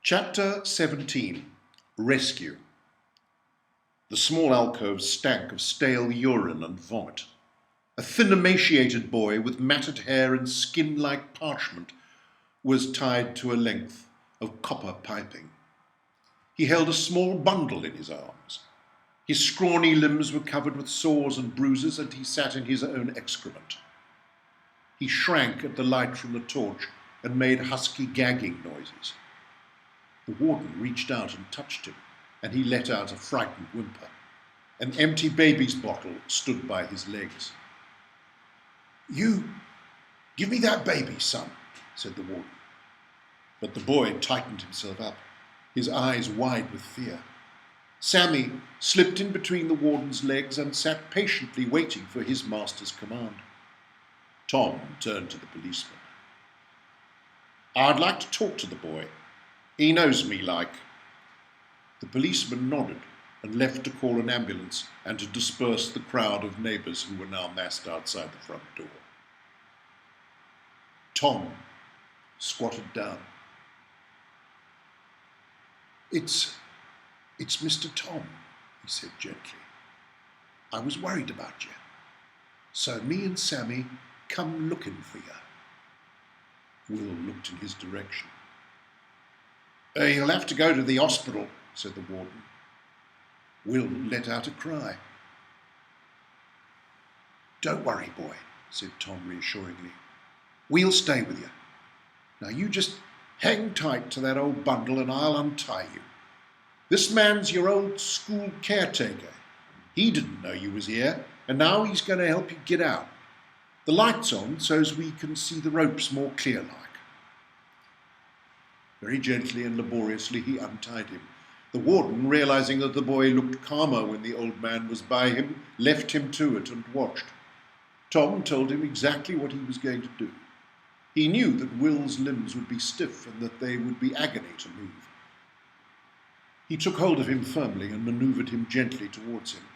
Chapter 17. Rescue. The small alcove stank of stale urine and vomit. A thin, emaciated boy with matted hair and skin like parchment was tied to a length of copper piping. He held a small bundle in his arms. His scrawny limbs were covered with sores and bruises, and he sat in his own excrement. He shrank at the light from the torch and made husky gagging noises. The warden reached out and touched him, and he let out a frightened whimper. An empty baby's bottle stood by his legs. "You, give me that baby, son," said the warden. But the boy tightened himself up, his eyes wide with fear. Sammy slipped in between the warden's legs and sat patiently waiting for his master's command. Tom turned to the policeman. "I'd like to talk to the boy. He knows me like." The policeman nodded and left to call an ambulance and to disperse the crowd of neighbours who were now massed outside the front door. Tom squatted down. It's Mr. Tom," he said gently. "I was worried about you. So me and Sammy come looking for you." Will looked in his direction. "You'll have to go to the hospital," said the warden. Will let out a cry. "Don't worry, boy," said Tom reassuringly. "We'll stay with you. Now you just hang tight to that old bundle and I'll untie you. This man's your old school caretaker. He didn't know you was here, and now he's going to help you get out. The light's on so's we can see the ropes more clear-like." Very gently and laboriously he untied him. The warden, realizing that the boy looked calmer when the old man was by him, left him to it and watched. Tom told him exactly what he was going to do. He knew that Will's limbs would be stiff and that they would be agony to move. He took hold of him firmly and manoeuvred him gently towards him.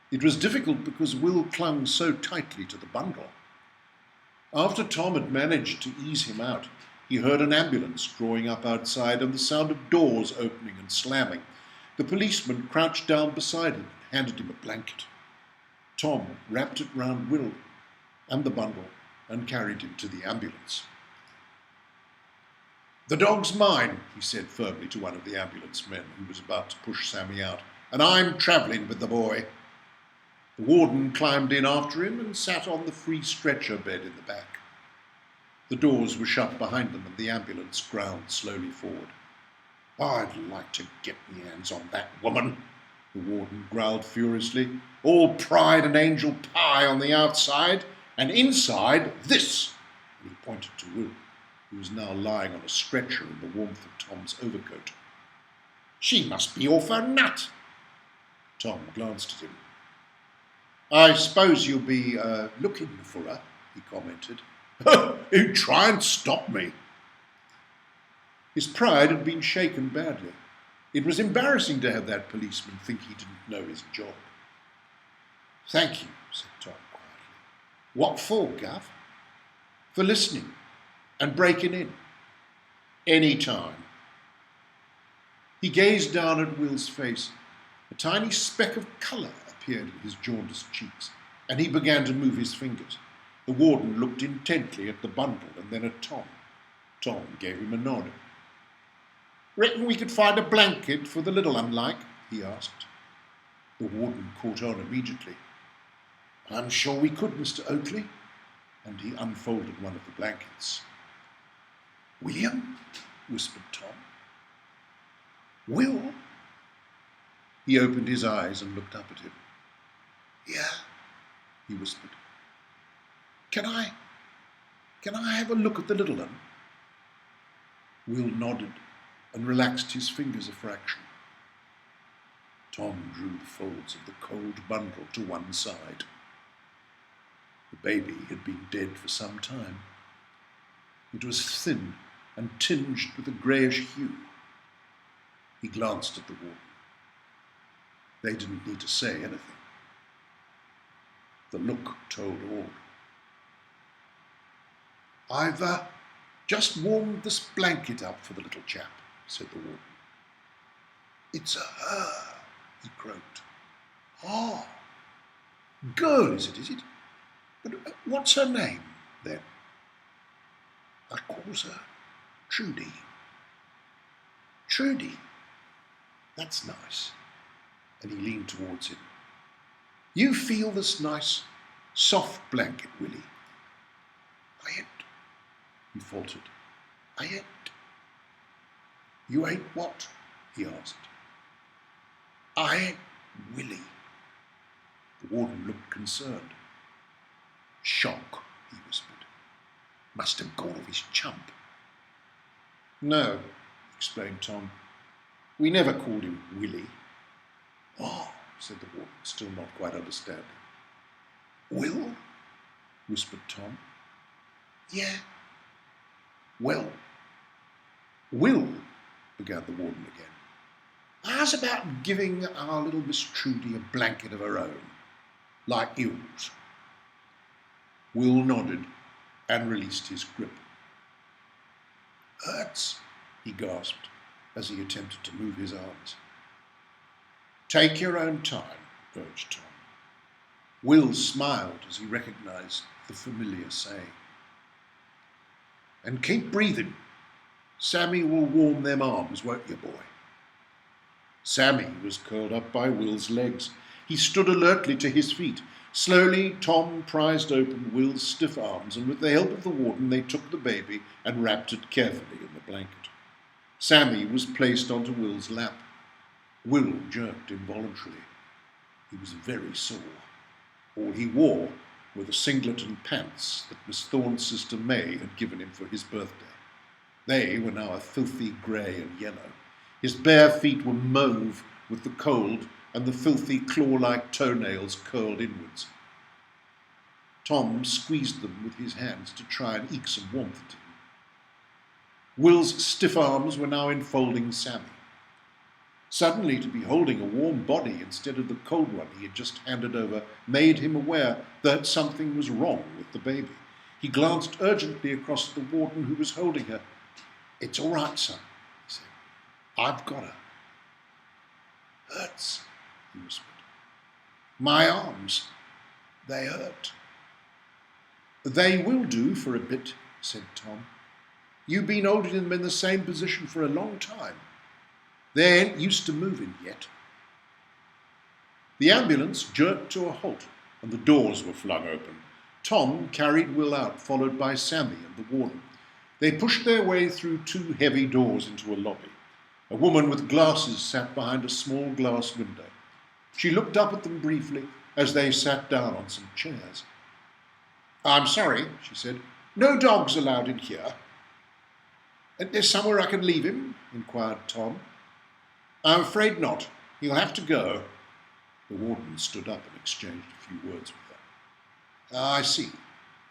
It was difficult because Will clung so tightly to the bundle. After Tom had managed to ease him out, he heard an ambulance drawing up outside and the sound of doors opening and slamming. The policeman crouched down beside him and handed him a blanket. Tom wrapped it round Will and the bundle and carried him to the ambulance. "The dog's mine," he said firmly to one of the ambulance men who was about to push Sammy out, "and I'm travelling with the boy." The warden climbed in after him and sat on the free stretcher bed in the back. The doors were shut behind them and the ambulance ground slowly forward. "I'd like to get my hands on that woman," the warden growled furiously. "All pride and angel pie on the outside, and inside this," and he pointed to Will, who was now lying on a stretcher in the warmth of Tom's overcoat. "She must be off her nut." Tom glanced at him. "I suppose you'll be looking for her," he commented. "You try and stop me." His pride had been shaken badly. It was embarrassing to have that policeman think he didn't know his job. "Thank you," said Tom quietly. "What for, Gov?" "For listening and breaking in. Any time." He gazed down at Will's face. A tiny speck of colour appeared in his jaundiced cheeks, and he began to move his fingers. The warden looked intently at the bundle and then at Tom. Tom gave him a nod. "Reckon we could find a blanket for the little un, like?" he asked. The warden caught on immediately. "I'm sure we could, Mr. Oakley," and he unfolded one of the blankets. "William?" whispered Tom. "Will?" He opened his eyes and looked up at him. "Yeah," he whispered. Can I have a look at the little one?" Will nodded and relaxed his fingers a fraction. Tom drew the folds of the cold bundle to one side. The baby had been dead for some time. It was thin and tinged with a greyish hue. He glanced at the warden. They didn't need to say anything. The look told all. "I've just warmed this blanket up for the little chap," said the warden. It's a her, he croaked. Ah, girl, is it? But what's her name, then? I calls her Trudy. Trudy? That's nice. And he leaned towards him. You feel this nice, soft blanket, Willie? I ain't, he faltered. I ain't. You ain't what? He asked. I ain't Willie. The warden looked concerned. Shock, he whispered. Must have gone off his chump. No, explained Tom. We never called him Willie. Oh, said the warden, still not quite understanding. Will? Whispered Tom. Yeah. Well, Will, began the warden again. How's about giving our little Miss Trudy a blanket of her own, like yours? Will nodded and released his grip. Hurts, he gasped as he attempted to move his arms. Take your own time, urged Tom. Will smiled as he recognized the familiar saying. And keep breathing. Sammy will warm them arms, won't you, boy? Sammy was curled up by Will's legs. He stood alertly to his feet. Slowly, Tom prized open Will's stiff arms, and with the help of the warden, they took the baby and wrapped it carefully in the blanket. Sammy was placed onto Will's lap. Will jerked involuntarily. He was very sore. All he wore were the singlet and pants that Miss Thorne's sister May had given him for his birthday. They were now a filthy grey and yellow. His bare feet were mauve with the cold, and the filthy claw-like toenails curled inwards. Tom squeezed them with his hands to try and eke some warmth into him. Will's stiff arms were now enfolding Sammy. Suddenly, to be holding a warm body instead of the cold one he had just handed over made him aware that something was wrong with the baby. He glanced urgently across at the warden who was holding her. It's all right, son, he said. I've got her. Hurts, he whispered. My arms, they hurt. They will do for a bit, said Tom. You've been holding them in the same position for a long time. They ain't used to moving yet. The ambulance jerked to a halt, and the doors were flung open. Tom carried Will out, followed by Sammy and the warden. They pushed their way through two heavy doors into a lobby. A woman with glasses sat behind a small glass window. She looked up at them briefly as they sat down on some chairs. I'm sorry, she said. No dogs allowed in here. And there's somewhere I can leave him? Inquired Tom. I'm afraid not. He'll have to go. The warden stood up and exchanged a few words with her. I see,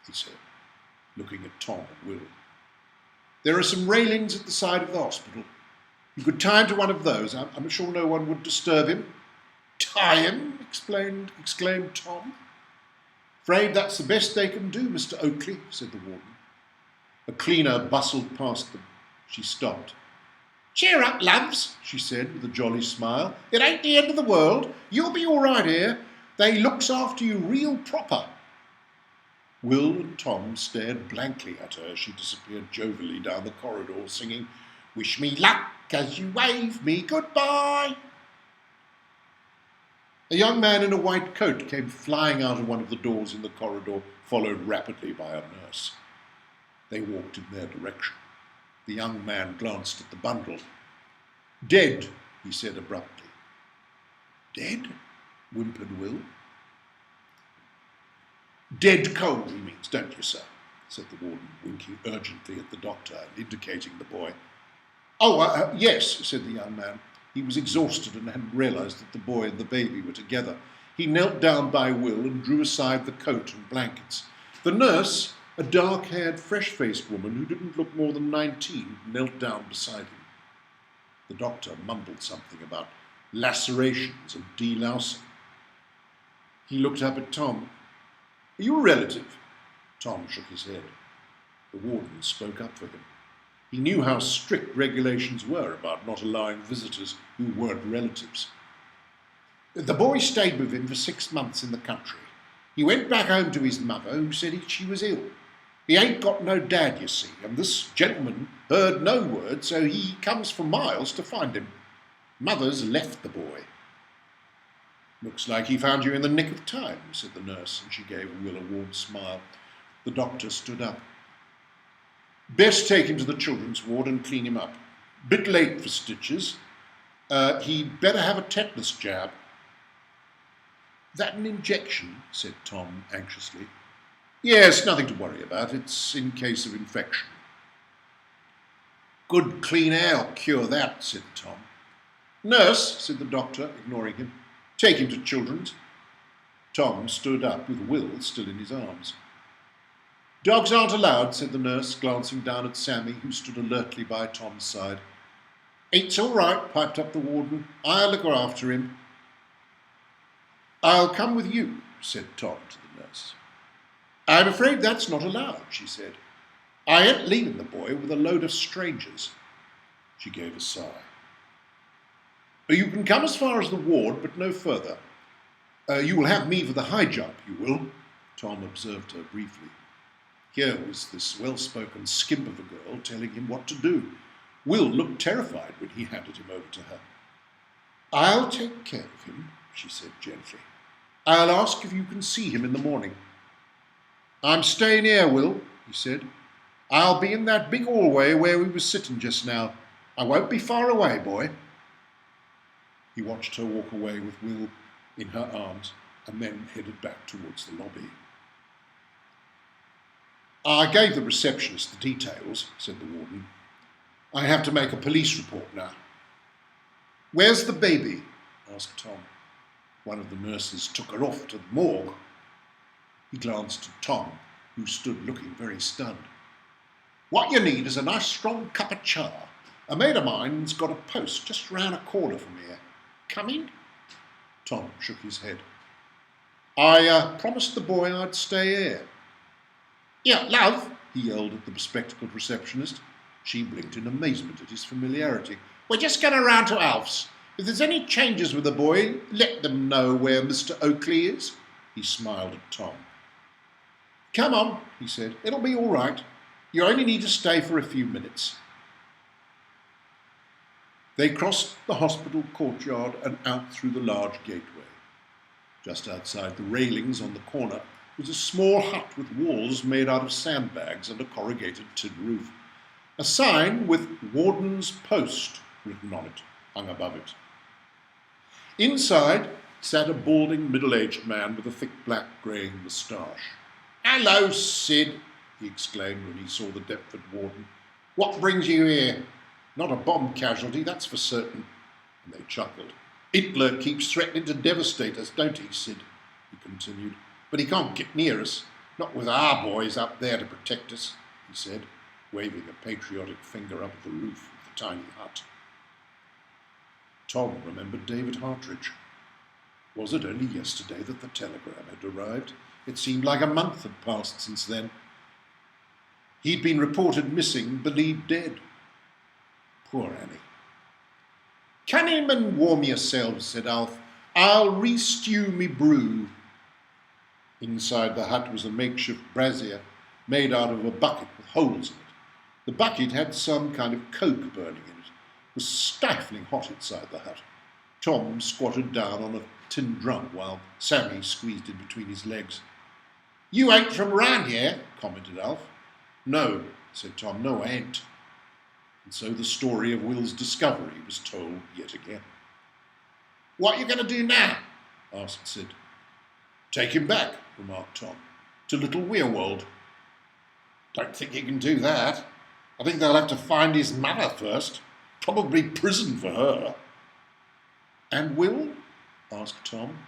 he said, looking at Tom and Will. There are some railings at the side of the hospital. You could tie him to one of those. I'm sure no one would disturb him. Tie him? exclaimed Tom. Afraid that's the best they can do, Mr. Oakley, said the warden. A cleaner bustled past them. She stopped. Cheer up, loves, she said with a jolly smile. It ain't the end of the world. You'll be all right here. They looks after you real proper. Will and Tom stared blankly at her as she disappeared jovially down the corridor, singing, Wish me luck as you wave me goodbye. A young man in a white coat came flying out of one of the doors in the corridor, followed rapidly by a nurse. They walked in their direction. The young man glanced at the bundle. Dead, he said abruptly. Dead? Whimpered Will. Dead cold, he means, don't you, sir? Said the warden, winking urgently at the doctor and indicating the boy. Oh, yes, said the young man. He was exhausted and hadn't realised that the boy and the baby were together. He knelt down by Will and drew aside the coat and blankets. The nurse, a dark-haired, fresh-faced woman who didn't look more than 19, knelt down beside him. The doctor mumbled something about lacerations and delousing. He looked up at Tom. Are you a relative? Tom shook his head. The warden spoke up for him. He knew how strict regulations were about not allowing visitors who weren't relatives. The boy stayed with him for 6 months in the country. He went back home to his mother, who said she was ill. He ain't got no dad, you see, and this gentleman heard no word, so he comes for miles to find him. Mother's left the boy. Looks like he found you in the nick of time, said the nurse, and she gave Will a warm smile. The doctor stood up. Best take him to the children's ward and clean him up. Bit late for stitches. He'd better have a tetanus jab. That an injection? Said Tom anxiously. Yes, nothing to worry about. It's in case of infection. Good clean air'll cure that, said Tom. Nurse, said the doctor, ignoring him. Take him to children's. Tom stood up with Will still in his arms. Dogs aren't allowed, said the nurse, glancing down at Sammy, who stood alertly by Tom's side. It's all right, piped up the warden. I'll look after him. I'll come with you, said Tom to the nurse. I'm afraid that's not allowed, she said. I ain't leaving the boy with a load of strangers. She gave a sigh. You can come as far as the ward, but no further. You will have me for the high jump, you will, Tom observed her briefly. Here was this well-spoken skimp of a girl telling him what to do. Will looked terrified when he handed him over to her. I'll take care of him, she said gently. I'll ask if you can see him in the morning. I'm staying here, Will, he said. I'll be in that big hallway where we were sitting just now. I won't be far away, boy. He watched her walk away with Will in her arms and then headed back towards the lobby. I gave the receptionist the details, said the warden. I have to make a police report now. Where's the baby? Asked Tom. One of the nurses took her off to the morgue. He glanced at Tom, who stood looking very stunned. What you need is a nice strong cup of cha. A mate of mine's got a post just round a corner from here. Coming? Tom shook his head. I promised the boy I'd stay here. Yeah, love, he yelled at the bespectacled receptionist. She blinked in amazement at his familiarity. We're just going around to Alf's. If there's any changes with the boy, let them know where Mr. Oakley is. He smiled at Tom. Come on, he said. It'll be all right. You only need to stay for a few minutes. They crossed the hospital courtyard and out through the large gateway. Just outside the railings on the corner was a small hut with walls made out of sandbags and a corrugated tin roof. A sign with Warden's Post written on it hung above it. Inside sat a balding, middle-aged man with a thick black greying moustache. Hello, Sid, he exclaimed when he saw the Deptford warden. What brings you here? Not a bomb casualty, that's for certain. And they chuckled. Hitler keeps threatening to devastate us, don't he, Sid? He continued. But he can't get near us, not with our boys up there to protect us, he said, waving a patriotic finger up at the roof of the tiny hut. Tom remembered David Hartridge. Was it only yesterday that the telegram had arrived? It seemed like a month had passed since then. He'd been reported missing, believed dead. Poor Annie. Come in and warm yourselves, said Alf. I'll re-stew me brew. Inside the hut was a makeshift brazier made out of a bucket with holes in it. The bucket had some kind of coke burning in it. It was stifling hot inside the hut. Tom squatted down on a tin drum while Sammy squeezed in between his legs. You ain't from round here, commented Alf. No, said Tom, no, I ain't. And so the story of Will's discovery was told yet again. What are you going to do now? Asked Sid. Take him back, remarked Tom, to Little Weirwold. Don't think you can do that. I think they'll have to find his mother first. Probably prison for her. And Will? Asked Tom.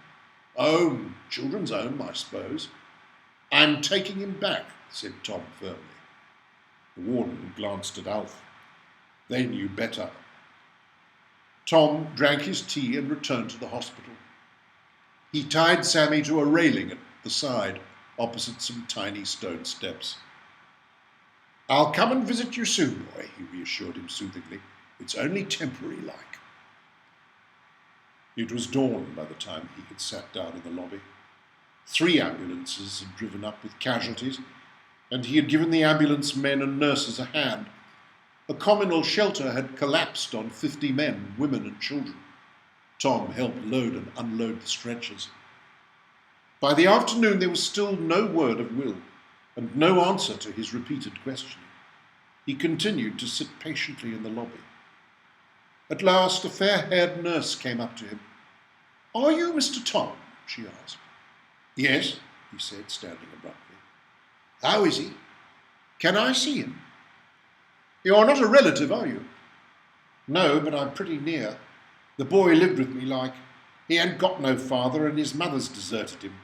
Oh, children's home, I suppose. I'm taking him back, said Tom firmly. The warden glanced at Alf. They knew better. Tom drank his tea and returned to the hospital. He tied Sammy to a railing at the side, opposite some tiny stone steps. I'll come and visit you soon, boy, he reassured assured him soothingly. It's only temporary like. It was dawn by the time he had sat down in the lobby. 3 ambulances had driven up with casualties, and he had given the ambulance men and nurses a hand. A communal shelter had collapsed on 50 men, women and children. Tom helped load and unload the stretchers. By the afternoon there was still no word of Will, and no answer to his repeated questioning. He continued to sit patiently in the lobby. At last a fair-haired nurse came up to him. "Are you Mr. Tom?" she asked. "Yes," he said, standing abruptly. "How is he? Can I see him?" "You're not a relative, are you?" "No, but I'm pretty near. The boy lived with me like. He ain't got no father and his mother's deserted him."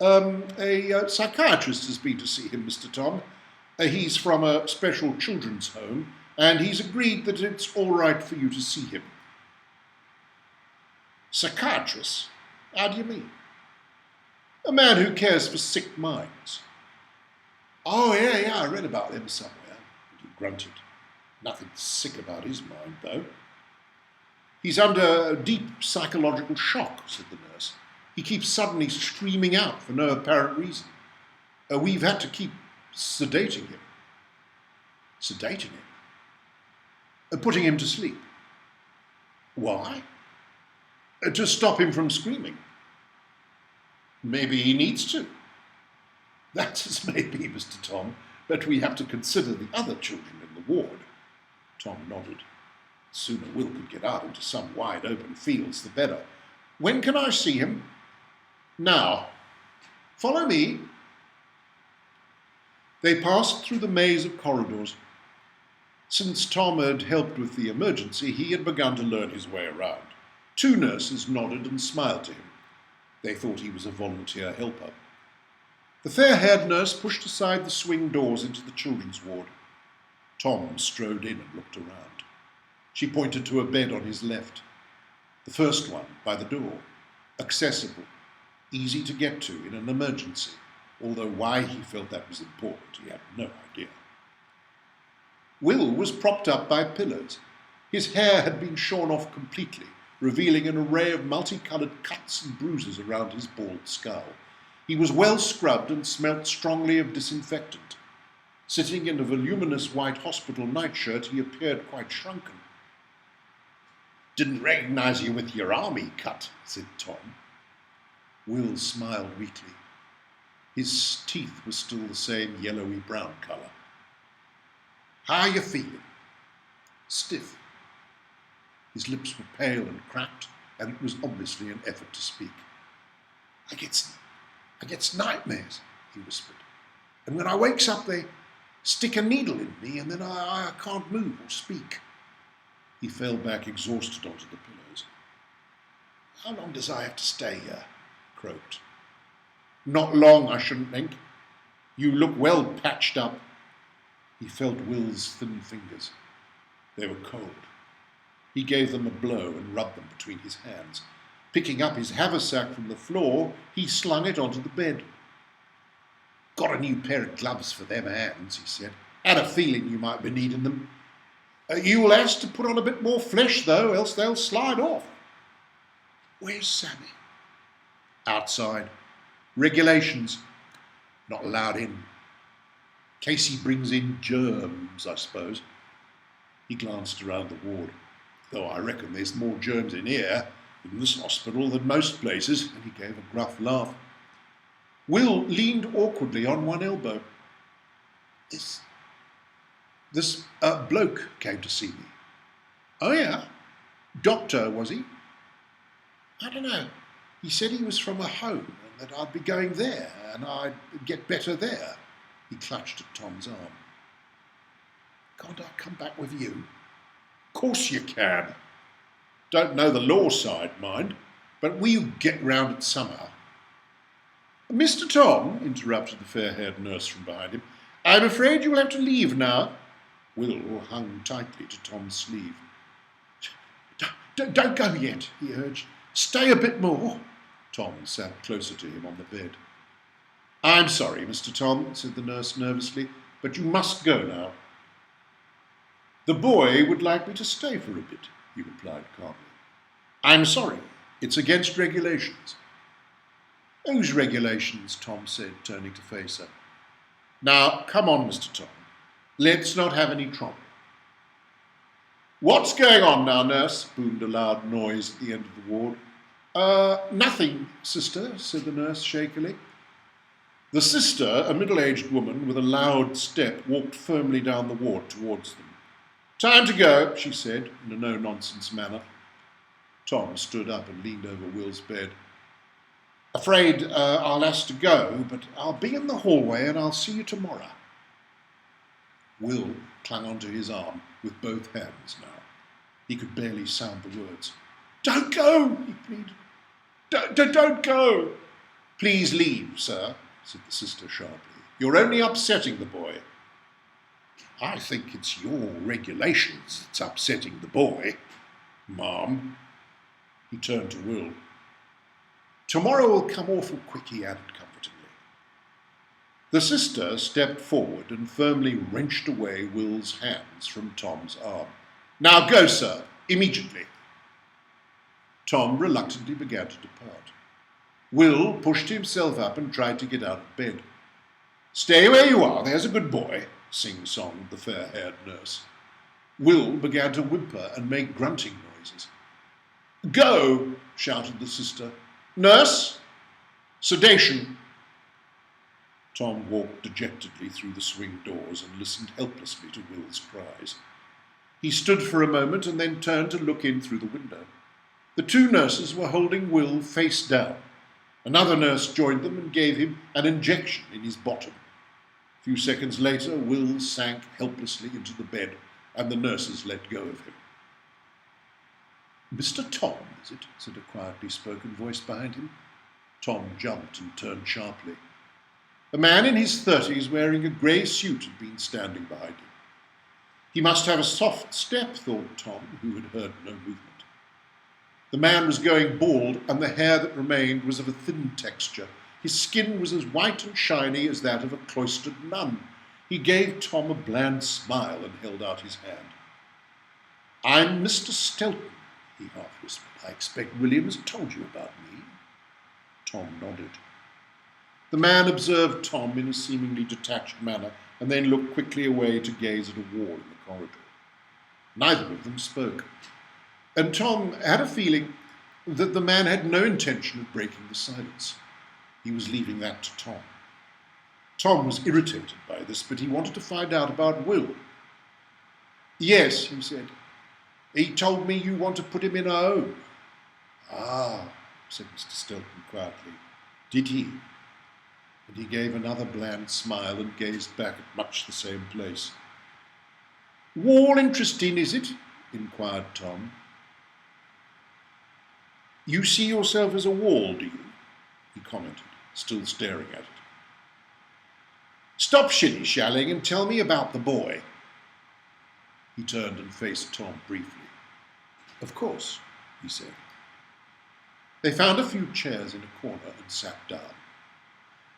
A psychiatrist has been to see him, Mr. Tom. He's from a special children's home, and he's agreed that it's all right for you to see him." "Psychiatrist? How do you mean?" "A man who cares for sick minds." "Oh, yeah, I read about him somewhere," he grunted. "Nothing sick about his mind, though." "He's under deep psychological shock," said the nurse. "He keeps suddenly screaming out for no apparent reason. We've had to keep sedating him." "Sedating him?" "Putting him to sleep." "Why?" "To stop him from screaming." "Maybe he needs to." "That's as may be, Mr. Tom, but we have to consider the other children in the ward." Tom nodded. The sooner Will could get out into some wide open fields, the better. "When can I see him?" "Now. Follow me." They passed through the maze of corridors. Since Tom had helped with the emergency, he had begun to learn his way around. 2 nurses nodded and smiled to him. They thought he was a volunteer helper. The fair-haired nurse pushed aside the swing doors into the children's ward. Tom strode in and looked around. She pointed to a bed on his left. The first one, by the door. Accessible. Easy to get to in an emergency, although why he felt that was important he had no idea. Will was propped up by pillows. His hair had been shorn off completely, revealing an array of multicoloured cuts and bruises around his bald skull. He was well scrubbed and smelt strongly of disinfectant. Sitting in a voluminous white hospital nightshirt, he appeared quite shrunken. "Didn't recognise you with your army cut," said Tom. Will smiled weakly. His teeth were still the same yellowy-brown colour. "How are you feeling?" "Stiff." His lips were pale and cracked, and it was obviously an effort to speak. I gets nightmares," he whispered. "And when I wakes up, they stick a needle in me, and then I can't move or speak." He fell back exhausted onto the pillows. "How long does I have to stay here?" he croaked. "Not long, I shouldn't think. You look well patched up." He felt Will's thin fingers. They were cold. He gave them a blow and rubbed them between his hands. Picking up his haversack from the floor, he slung it onto the bed. "Got a new pair of gloves for them hands," he said. "Had a feeling you might be needing them. You'll have to put on a bit more flesh, though, else they'll slide off." "Where's Sammy?" "Outside. Regulations. Not allowed in. Case he brings in germs, I suppose." He glanced around the ward. "Though I reckon there's more germs in here, in this hospital, than most places," and he gave a gruff laugh. Will leaned awkwardly on one elbow. This bloke came to see me." "Oh, yeah? Doctor, was he?" "I don't know. He said he was from a home and that I'd be going there and I'd get better there." He clutched at Tom's arm. "Can't I come back with you?" "Course you can. Don't know the law side, mind, but we'll get round it somehow." "Mr. Tom," interrupted the fair-haired nurse from behind him, "I'm afraid you will have to leave now." Will hung tightly to Tom's sleeve. Don't go yet," he urged. "Stay a bit more." Tom sat closer to him on the bed. "I'm sorry, Mr. Tom," said the nurse nervously, "but you must go now." The boy would like me to stay for a bit, he replied calmly. I'm sorry, it's against regulations. Whose regulations? Tom said, turning to face her. Now, come on, Mr. Tom. Let's not have any trouble. What's going on now, nurse? Boomed a loud noise at the end of the ward. Nothing, sister, said the nurse shakily. The sister, a middle-aged woman with a loud step, walked firmly down the ward towards them. Time to go, she said, in a no-nonsense manner. Tom stood up and leaned over Will's bed. Afraid I'll have to go, but I'll be in the hallway and I'll see you tomorrow. Will clung onto his arm with both hands now. He could barely sound the words. Don't go, he pleaded. Don't go. Please leave, sir, said the sister sharply. You're only upsetting the boy. I think it's your regulations that's upsetting the boy, ma'am. He turned to Will. Tomorrow will come awful quick, he added comfortingly. The sister stepped forward and firmly wrenched away Will's hands from Tom's arm. Now go, sir, immediately. Tom reluctantly began to depart. Will pushed himself up and tried to get out of bed. Stay where you are, there's a good boy, sing-songed the fair-haired nurse. Will began to whimper and make grunting noises. Go, shouted the sister. Nurse, sedation. Tom walked dejectedly through the swing doors and listened helplessly to Will's cries. He stood for a moment and then turned to look in through the window. The two nurses were holding Will face down. Another nurse joined them and gave him an injection in his bottom. A few seconds later, Will sank helplessly into the bed, and the nurses let go of him. Mr. Tom, is it? Said a quietly spoken voice behind him. Tom jumped and turned sharply. A man in his 30s wearing a grey suit had been standing behind him. He must have a soft step, thought Tom, who had heard no movement. The man was going bald, and the hair that remained was of a thin texture. His skin was as white and shiny as that of a cloistered nun. He gave Tom a bland smile and held out his hand. I'm Mr. Stelton, he half whispered. I expect William has told you about me. Tom nodded. The man observed Tom in a seemingly detached manner and then looked quickly away to gaze at a wall in the corridor. Neither of them spoke, and Tom had a feeling that the man had no intention of breaking the silence. He was leaving that to Tom. Tom was irritated by this, but he wanted to find out about Will. Yes, he said. He told me you want to put him in a home. Ah, said Mr. Stelton quietly. Did he? And he gave another bland smile and gazed back at much the same place. Wall interesting, is it? Inquired Tom. You see yourself as a wall, do you? He commented, still staring at it. Stop shilly-shallying and tell me about the boy. He turned and faced Tom briefly. Of course, he said. They found a few chairs in a corner and sat down.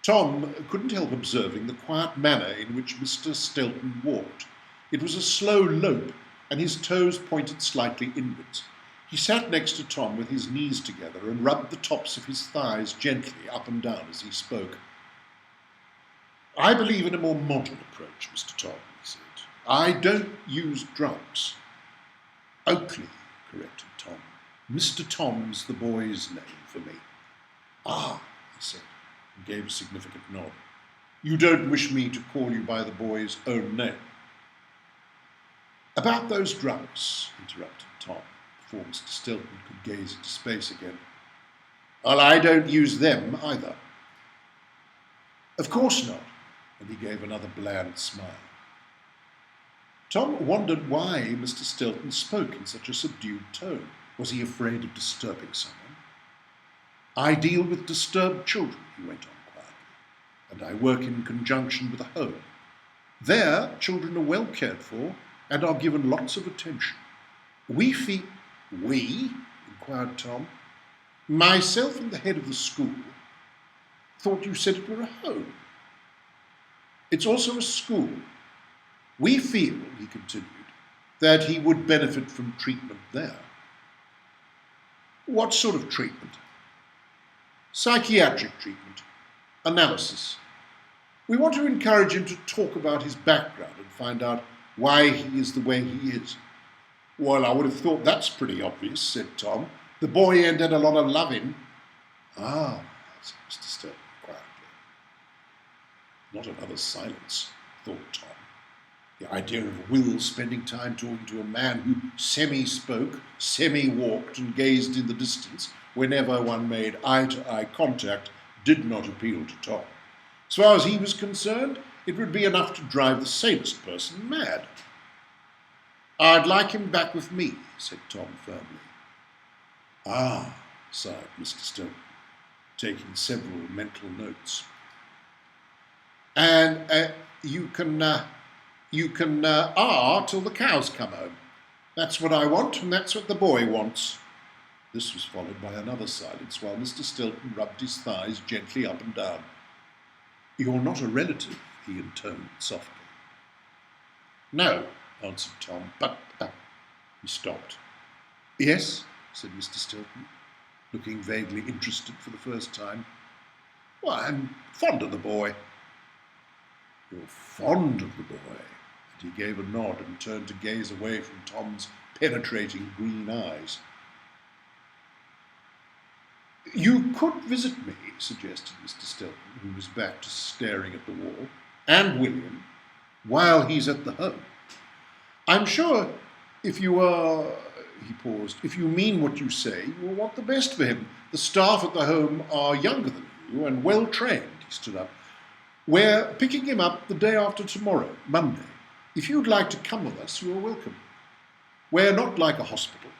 Tom couldn't help observing the quiet manner in which Mr. Stelton walked. It was a slow lope, and his toes pointed slightly inwards. He sat next to Tom with his knees together and rubbed the tops of his thighs gently up and down as he spoke. I believe in a more modern approach, Mr. Tom, he said. I don't use drugs. Oakley, corrected Tom. Mr. Tom's the boy's name for me. Ah, he said, and gave a significant nod. You don't wish me to call you by the boy's own name? About those drugs, interrupted Tom, before Mr. Stelton could gaze into space again. Well, I don't use them either. Of course not, and he gave another bland smile. Tom wondered why Mr. Stelton spoke in such a subdued tone. Was he afraid of disturbing someone? I deal with disturbed children, he went on quietly, and I work in conjunction with a home. There, children are well cared for and are given lots of attention. We? Inquired Tom. Myself and the head of the school thought you said it were a home. It's also a school. We feel, he continued, that he would benefit from treatment there. What sort of treatment? Psychiatric treatment. Analysis. We want to encourage him to talk about his background and find out why he is the way he is. Well, I would have thought that's pretty obvious, said Tom. The boy ain't had a lot of loving. Ah, said Mr. Stilton quietly. Not another silence, thought Tom. The idea of Will spending time talking to a man who semi-spoke, semi-walked and gazed in the distance whenever one made eye-to-eye contact did not appeal to Tom. As far as he was concerned, it would be enough to drive the sanest person mad. I'd like him back with me, said Tom firmly. Ah, sighed Mr. Stilton, taking several mental notes. And you can till the cows come home. That's what I want, and that's what the boy wants. This was followed by another silence, while Mr. Stilton rubbed his thighs gently up and down. You're not a relative, he intoned softly. No, answered Tom, but... He stopped. Yes, said Mr. Stilton, looking vaguely interested for the first time. Well, I'm fond of the boy. You're fond of the boy? And he gave a nod and turned to gaze away from Tom's penetrating green eyes. You could visit me, suggested Mr. Stilton, who was back to staring at the wall, and William, while he's at the home. I'm sure if you are, he paused, if you mean what you say, you will want the best for him. The staff at the home are younger than you and well trained. He stood up. We're picking him up the day after tomorrow, Monday. If you'd like to come with us, you are welcome. We're not like a hospital.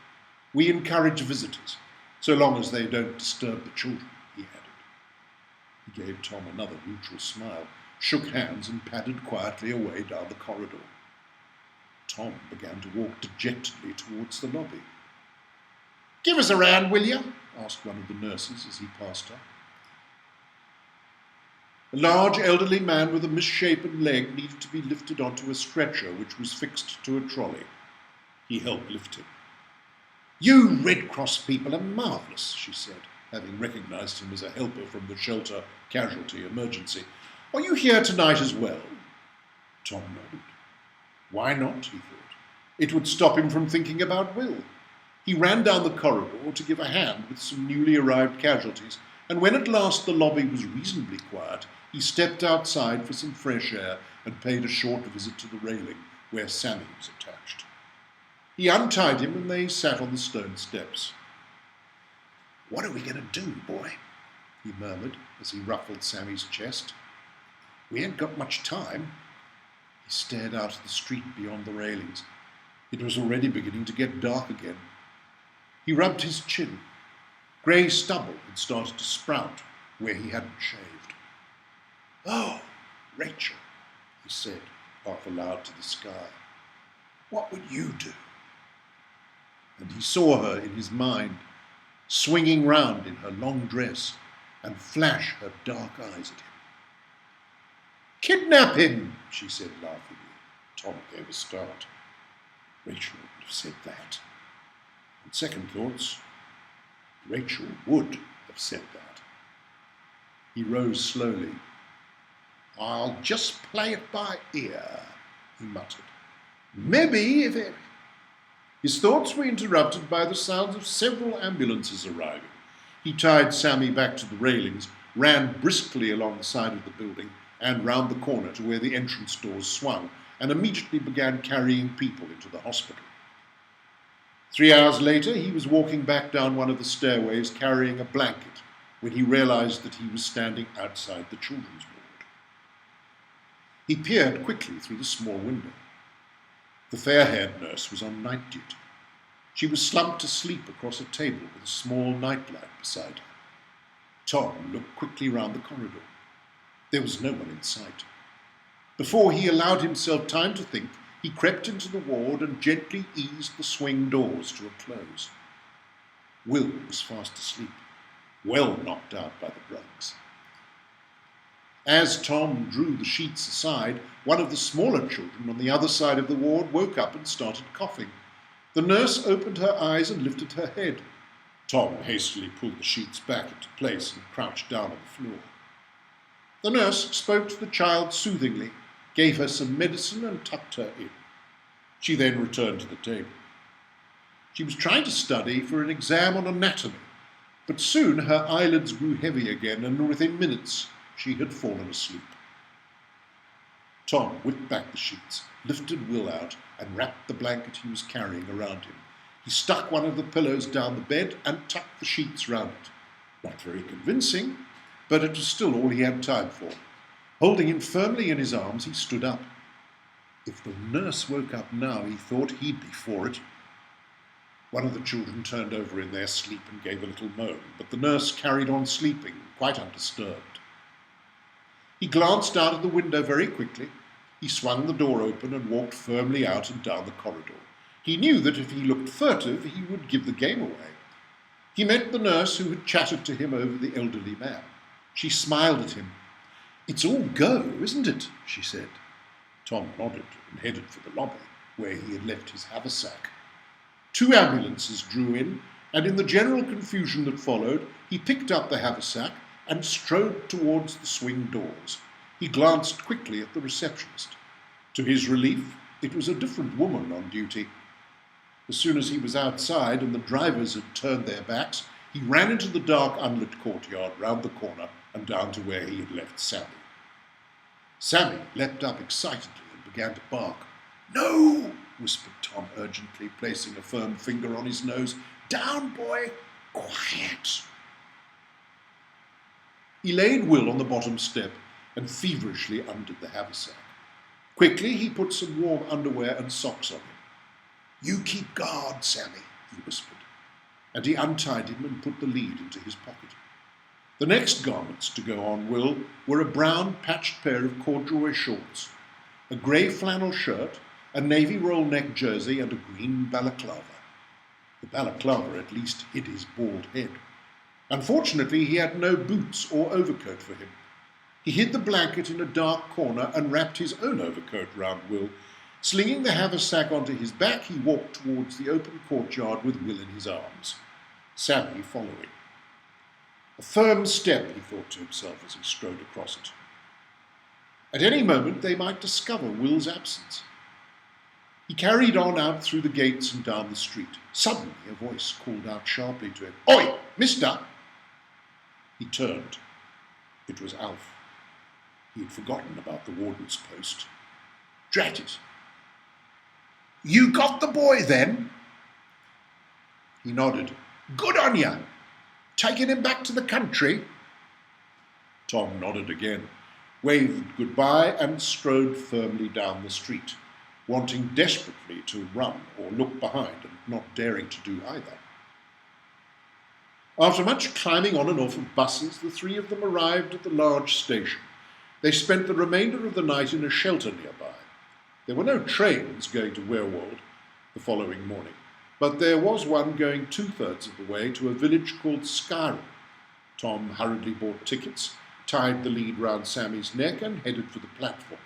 We encourage visitors, so long as they don't disturb the children, he added. He gave Tom another neutral smile, shook hands, and padded quietly away down the corridor. Tom began to walk dejectedly towards the lobby. Give us a round, will you? Asked one of the nurses as he passed her. A large elderly man with a misshapen leg needed to be lifted onto a stretcher which was fixed to a trolley. He helped lift him. You Red Cross people are marvellous, she said, having recognised him as a helper from the shelter casualty emergency. Are you here tonight as well? Tom nodded. Why not, he thought. It would stop him from thinking about Will. He ran down the corridor to give a hand with some newly arrived casualties, and when at last the lobby was reasonably quiet, he stepped outside for some fresh air and paid a short visit to the railing where Sammy was attached. He untied him and they sat on the stone steps. What are we going to do, boy? He murmured as he ruffled Sammy's chest. We ain't got much time. He stared out at the street beyond the railings. It was already beginning to get dark again. He rubbed his chin. Grey stubble had started to sprout where he hadn't shaved. Oh, Rachel, he said, half aloud to the sky. What would you do? And he saw her in his mind, swinging round in her long dress, and flash her dark eyes at him. Kidnap him, she said laughingly. Tom gave a start. Rachel would have said that. On second thoughts, Rachel would have said that. He rose slowly. I'll just play it by ear, he muttered. Maybe if it... His thoughts were interrupted by the sounds of several ambulances arriving. He tied Sammy back to the railings, ran briskly along the side of the building and round the corner to where the entrance doors swung, and immediately began carrying people into the hospital. 3 hours later, he was walking back down one of the stairways carrying a blanket when he realized that he was standing outside the children's ward. He peered quickly through the small window. The fair-haired nurse was on night duty. She was slumped asleep across a table with a small nightlight beside her. Tom looked quickly round the corridor. There was no one in sight. Before he allowed himself time to think, he crept into the ward and gently eased the swing doors to a close. Will was fast asleep, well knocked out by the drugs. As Tom drew the sheets aside, one of the smaller children on the other side of the ward woke up and started coughing. The nurse opened her eyes and lifted her head. Tom hastily pulled the sheets back into place and crouched down on the floor. The nurse spoke to the child soothingly, gave her some medicine and tucked her in. She then returned to the table. She was trying to study for an exam on anatomy, but soon her eyelids grew heavy again, and within minutes she had fallen asleep. Tom whipped back the sheets, lifted Will out, and wrapped the blanket he was carrying around him. He stuck one of the pillows down the bed and tucked the sheets round it. Not very convincing, but it was still all he had time for. Holding him firmly in his arms, he stood up. If the nurse woke up now, he thought he'd be for it. One of the children turned over in their sleep and gave a little moan, but the nurse carried on sleeping, quite undisturbed. He glanced out of the window very quickly. He swung the door open and walked firmly out and down the corridor. He knew that if he looked furtive, he would give the game away. He met the nurse who had chatted to him over the elderly man. She smiled at him. "It's all go, isn't it?" she said. Tom nodded and headed for the lobby, where he had left his haversack. 2 ambulances drew in, and in the general confusion that followed, he picked up the haversack and strode towards the swing doors. He glanced quickly at the receptionist. To his relief, it was a different woman on duty. As soon as he was outside and the drivers had turned their backs, he ran into the dark, unlit courtyard round the corner and down to where he had left Sammy. Sammy leapt up excitedly and began to bark. "No!" whispered Tom urgently, placing a firm finger on his nose. "Down, boy! Quiet!" He laid Will on the bottom step and feverishly undid the haversack. Quickly he put some warm underwear and socks on him. "You keep guard, Sammy," he whispered, and he untied him and put the lead into his pocket. The next garments to go on Will were a brown patched pair of corduroy shorts, a grey flannel shirt, a navy roll-neck jersey, and a green balaclava. The balaclava at least hid his bald head. Unfortunately, he had no boots or overcoat for him. He hid the blanket in a dark corner and wrapped his own overcoat round Will. Slinging the haversack onto his back, he walked towards the open courtyard with Will in his arms, Sammy following. A firm step, he thought to himself as he strode across it. At any moment they might discover Will's absence. He carried on out through the gates and down the street. Suddenly a voice called out sharply to him, "Oi, mister!" He turned. It was Alf. He had forgotten about the warden's post. Drat it! "You got the boy, then?" He nodded. "Good on ya! Taking him back to the country?" Tom nodded again, waved goodbye, and strode firmly down the street, wanting desperately to run or look behind and not daring to do either. After much climbing on and off of buses, the 3 of them arrived at the large station. They spent the remainder of the night in a shelter nearby. There were no trains going to Werewolde the following morning, but there was one going 2/3 of the way to a village called Skyrim. Tom hurriedly bought tickets, tied the lead round Sammy's neck, and headed for the platform.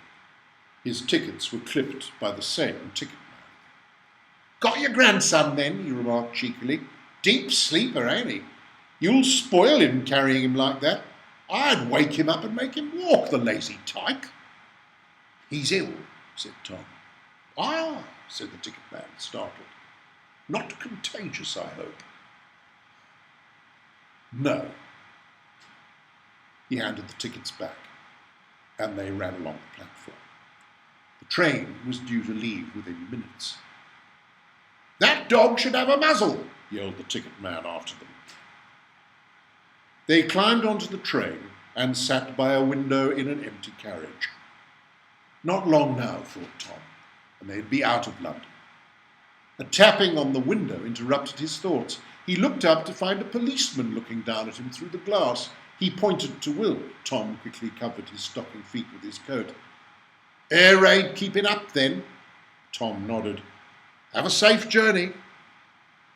His tickets were clipped by the same ticket man. "Got your grandson, then?" he remarked cheekily. "Deep sleeper, ain't he? You'll spoil him carrying him like that. I'd wake him up and make him walk, the lazy tyke." "He's ill," said Tom. "Ah," said the ticket man, startled. "Not contagious, I hope." "No." He handed the tickets back, and they ran along the platform. The train was due to leave within minutes. "That dog should have a muzzle," yelled the ticket man after them. They climbed onto the train and sat by a window in an empty carriage. Not long now, thought Tom, and they'd be out of London. A tapping on the window interrupted his thoughts. He looked up to find a policeman looking down at him through the glass. He pointed to Will. Tom quickly covered his stocking feet with his coat. "Air raid keeping up, then?" Tom nodded. "Have a safe journey."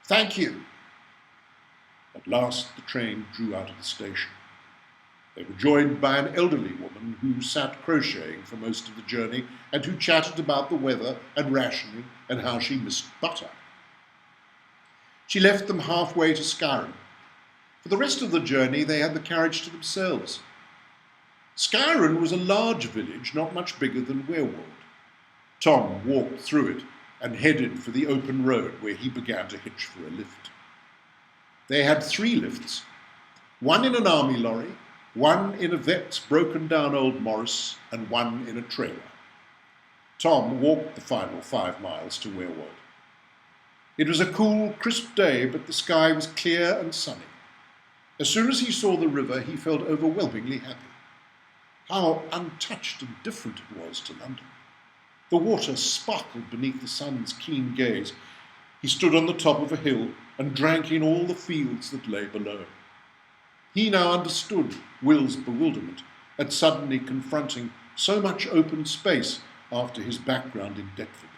"Thank you." At last the train drew out of the station. They were joined by an elderly woman who sat crocheting for most of the journey and who chatted about the weather and rationing and how she missed butter. She left them halfway to Skyrim. For the rest of the journey they had the carriage to themselves. Skyrim was a large village, not much bigger than Werewold. Tom walked through it and headed for the open road where he began to hitch for a lift. They had 3 lifts, one in an army lorry, one in a vet's broken-down old Morris, and one in a trailer. Tom walked the final 5 miles to Werewold. It was a cool, crisp day, but the sky was clear and sunny. As soon as he saw the river, he felt overwhelmingly happy. How untouched and different it was to London. The water sparkled beneath the sun's keen gaze. He stood on the top of a hill and drank in all the fields that lay below. He now understood Will's bewilderment at suddenly confronting so much open space after his background in Deptford.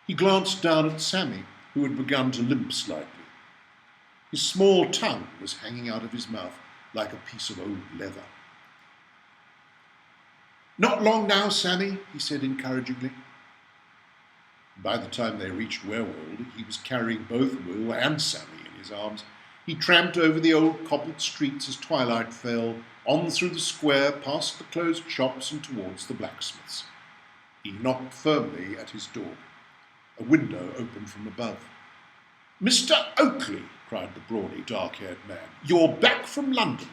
He glanced down at Sammy, who had begun to limp slightly. His small tongue was hanging out of his mouth like a piece of old leather. "Not long now, Sammy," he said encouragingly. By the time they reached Werewold, he was carrying both Will and Sammy in his arms. He tramped over the old cobbled streets as twilight fell, on through the square, past the closed shops and towards the blacksmith's. He knocked firmly at his door. A window opened from above. "Mr. Oakley," cried the brawny, dark-haired man, "you're back from London."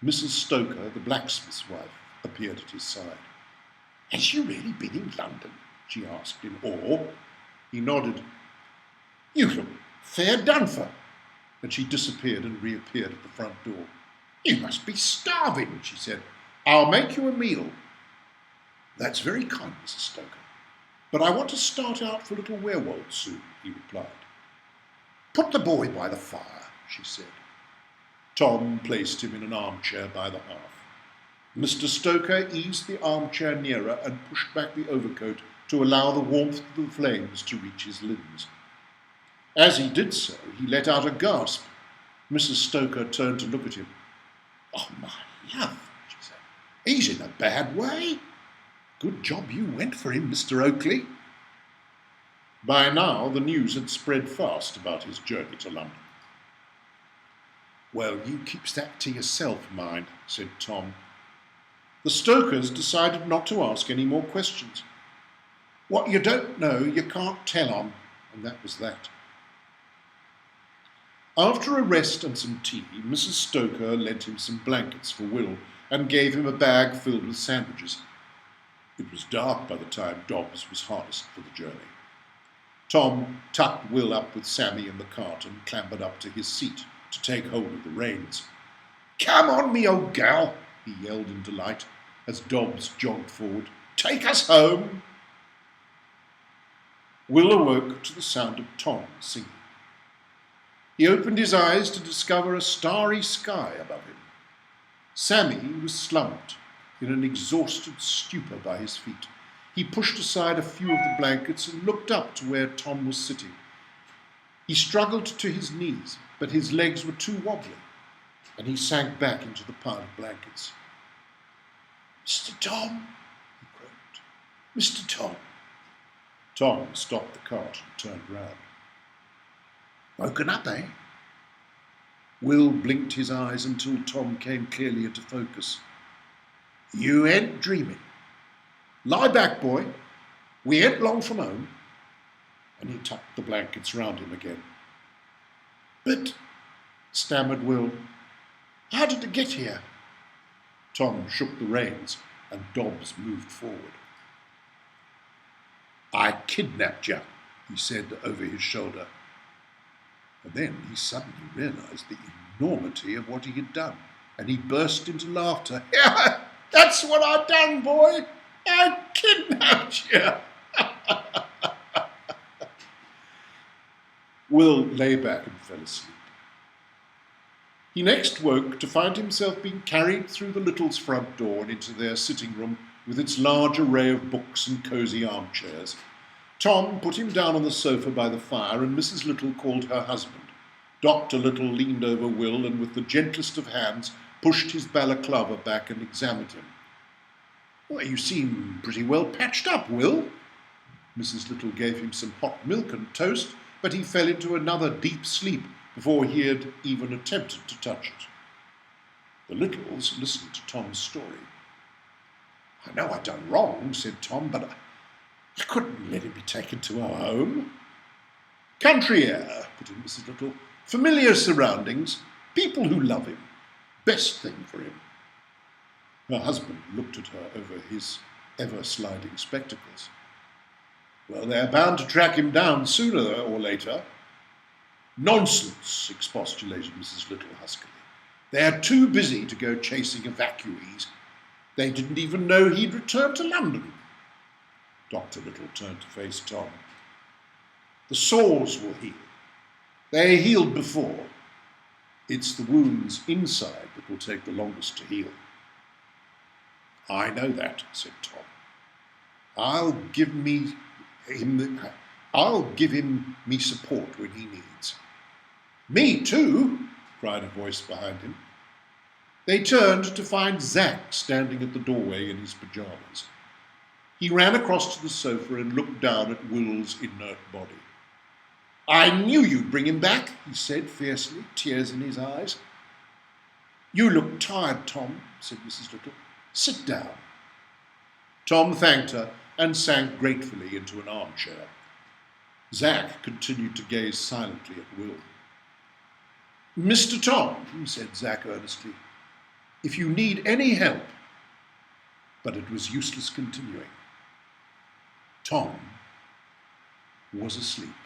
Mrs. Stoker, the blacksmith's wife, appeared at his side. "Has you really been in London?" she asked in awe. He nodded. "You look fair done for." And she disappeared and reappeared at the front door. "You must be starving," she said. "I'll make you a meal." "That's very kind, Mrs. Stoker. But I want to start out for Little Werewold soon," he replied. "Put the boy by the fire," she said. Tom placed him in an armchair by the hearth. Mr. Stoker eased the armchair nearer and pushed back the overcoat to allow the warmth of the flames to reach his limbs. As he did so, he let out a gasp. Mrs. Stoker turned to look at him. "Oh, my love," she said. "He's in a bad way. Good job you went for him, Mr. Oakley." By now, the news had spread fast about his journey to London. "Well, you keeps that to yourself, mind," said Tom. The Stokers decided not to ask any more questions. What you don't know, you can't tell on, and that was that. After a rest and some tea, Mrs. Stoker lent him some blankets for Will and gave him a bag filled with sandwiches. It was dark by the time Dobbs was harnessed for the journey. Tom tucked Will up with Sammy in the cart and clambered up to his seat to take hold of the reins. "Come on, me old gal," he yelled in delight as Dobbs jogged forward. "Take us home." Will awoke to the sound of Tom singing. He opened his eyes to discover a starry sky above him. Sammy was slumped in an exhausted stupor by his feet. He pushed aside a few of the blankets and looked up to where Tom was sitting. He struggled to his knees, but his legs were too wobbly, and he sank back into the pile of blankets. "Mr. Tom," he croaked. "Mr. Tom." Tom stopped the cart and turned round. "Woken up, eh?" Will blinked his eyes until Tom came clearly into focus. "You ain't dreaming. Lie back, boy. We ain't long from home." And he tucked the blankets round him again. "But," stammered Will, "how did it get here?" Tom shook the reins and Dobbs moved forward. "I kidnapped you," he said over his shoulder. And then he suddenly realized the enormity of what he had done, and he burst into laughter. "Yeah, that's what I done, boy. I kidnapped you." Will lay back and fell asleep. He next woke to find himself being carried through the Littles' front door and into their sitting room with its large array of books and cosy armchairs. Tom put him down on the sofa by the fire, and Mrs. Little called her husband. Dr. Little leaned over Will and with the gentlest of hands pushed his balaclava back and examined him. "Well, you seem pretty well patched up, Will." Mrs. Little gave him some hot milk and toast, but he fell into another deep sleep before he had even attempted to touch it. The Littles listened to Tom's story. "I know I'd done wrong," said Tom, "but I couldn't let him be taken to our home." "Country air," put in Mrs. Little. "Familiar surroundings, people who love him. Best thing for him." Her husband looked at her over his ever-sliding spectacles. "Well, they're bound to track him down sooner or later." "Nonsense," expostulated Mrs. Little huskily. "They're too busy to go chasing evacuees. They didn't even know he'd returned to London." Dr. Little turned to face Tom. "The sores will heal. They healed before. It's the wounds inside that will take the longest to heal." "I know that," said Tom. I'll give him me support when he needs." "Me too," cried a voice behind him. They turned to find Zack standing at the doorway in his pyjamas. He ran across to the sofa and looked down at Will's inert body. "I knew you'd bring him back," he said fiercely, tears in his eyes. "You look tired, Tom," said Mrs. Little. "Sit down." Tom thanked her and sank gratefully into an armchair. Zack continued to gaze silently at Will. "Mr. Tom," said Zack earnestly, "if you need any help—" But it was useless continuing. Tom was asleep.